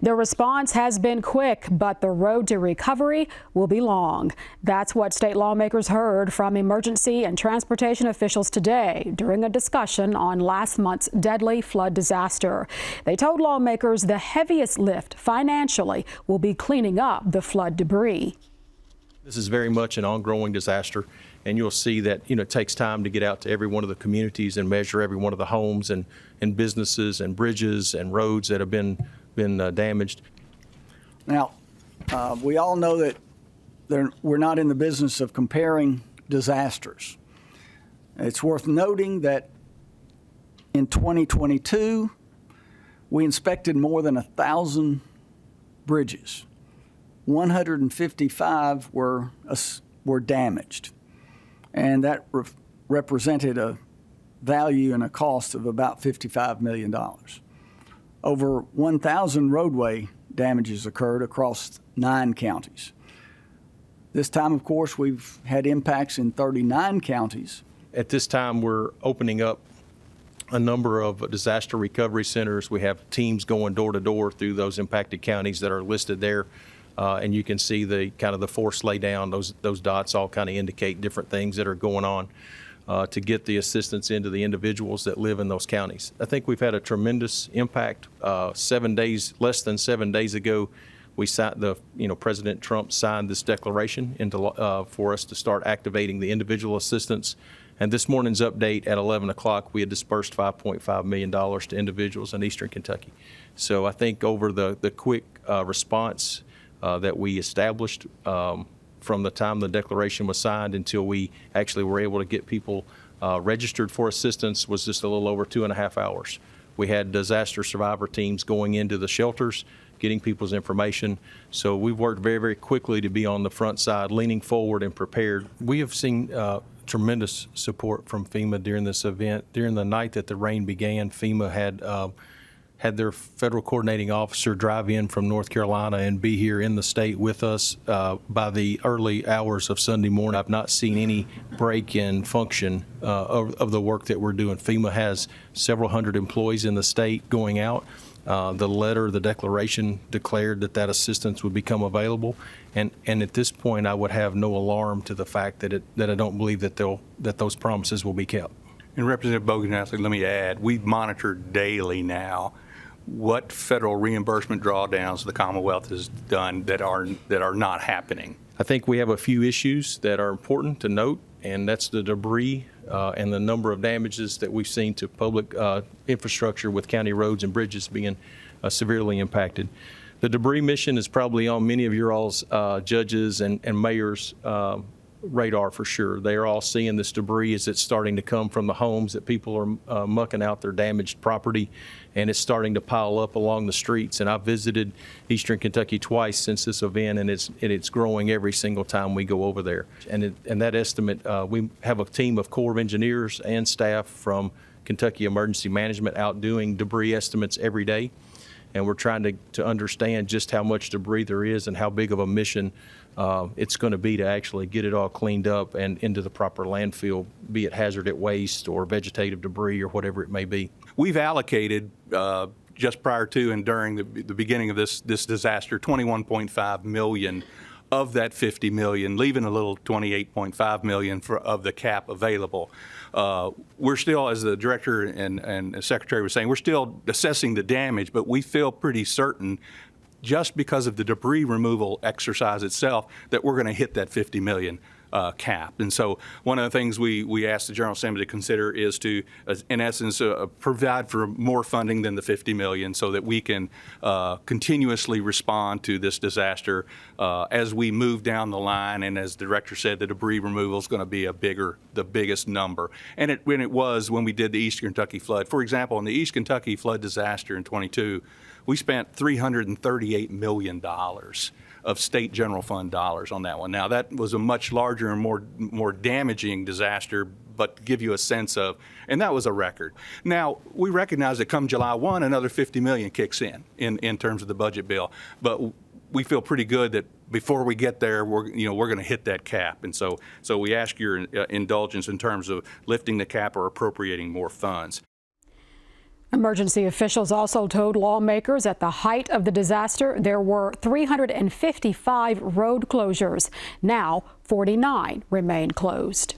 The response has been quick, but the road to recovery will be long. That's what state lawmakers heard from emergency and transportation officials today during a discussion on last month's deadly flood disaster. They told lawmakers the heaviest lift financially will be cleaning up the flood debris. This is very much an ongoing disaster, and you'll see that it takes time to get out to every one of the communities and measure every one of the homes and businesses and bridges and roads that have been damaged. Now, we all know that we're not in the business of comparing disasters. It's worth noting that in 2022, we inspected more than 1,000 bridges. 155 were damaged, and that represented a value and a cost of about $55 million. Over 1,000 roadway damages occurred across 9 counties. This time, of course, we've had impacts in 39 counties. At this time, we're opening up a number of disaster recovery centers. We have teams going door to door through those impacted counties that are listed there. And you can see the kind of the force lay down. Those dots all kind of indicate different things that are going on to get the assistance into the individuals that live in those counties. I think we've had a tremendous impact. Less than 7 days ago, we signed President Trump signed this declaration for us to start activating the individual assistance. And this morning's update at 11 o'clock, we had dispersed $5.5 million to individuals in Eastern Kentucky. So I think over the quick response that we established from the time the declaration was signed until we actually were able to get people registered for assistance was just a little over 2.5 hours. We had disaster survivor teams going into the shelters, getting people's information. So we've worked very, very quickly to be on the front side, leaning forward and prepared. We have seen tremendous support from FEMA during this event. During the night that the rain began, FEMA had their federal coordinating officer drive in from North Carolina and be here in the state with us by the early hours of Sunday morning. I've not seen any break in function of the work that we're doing. FEMA has several hundred employees in the state going out. The declaration declared that assistance would become available. And at this point, I would have no alarm to the fact that I don't believe that those promises will be kept. And Representative Bogen, let me add, we monitor daily now what federal reimbursement drawdowns the Commonwealth has done that are not happening. I think we have a few issues that are important to note, and that's the debris and the number of damages that we've seen to public infrastructure with county roads and bridges being severely impacted. The debris mission is probably on many of your all's judges and mayors' radar for sure. They are all seeing this debris as it's starting to come from the homes that people are mucking out their damaged property, and it's starting to pile up along the streets. And I've visited Eastern Kentucky twice since this event, and it's growing every single time we go over there. And that estimate, we have a team of Corps of Engineers and staff from Kentucky Emergency Management out doing debris estimates every day. And we're trying to understand just how much debris there is and how big of a mission it's going to be to actually get it all cleaned up and into the proper landfill, be it hazardous waste or vegetative debris or whatever it may be. We've allocated just prior to and during the beginning of this disaster, $21.5 million of that $50 million, leaving a little $28.5 million of the cap available. We're still, as the director and the secretary was saying, we're still assessing the damage, but we feel pretty certain, just because of the debris removal exercise itself, that we're going to hit that $50 million cap. And so one of the things we asked the General Assembly to consider is to, in essence, provide for more funding than the $50 million so that we can continuously respond to this disaster as we move down the line. And as the director said, the debris removal is going to be the biggest number. And when we did the East Kentucky flood. For example, in the East Kentucky flood disaster in 22, we spent $338 million of state general fund dollars on that one. Now, that was a much larger and more damaging disaster, but to give you a sense of, and that was a record. Now, we recognize that come July 1, another $50 million kicks in terms of the budget bill, but we feel pretty good that before we get there, we're going to hit that cap. And so we ask your indulgence in terms of lifting the cap or appropriating more funds. Emergency officials also told lawmakers at the height of the disaster there were 355 road closures. Now, 49 remain closed.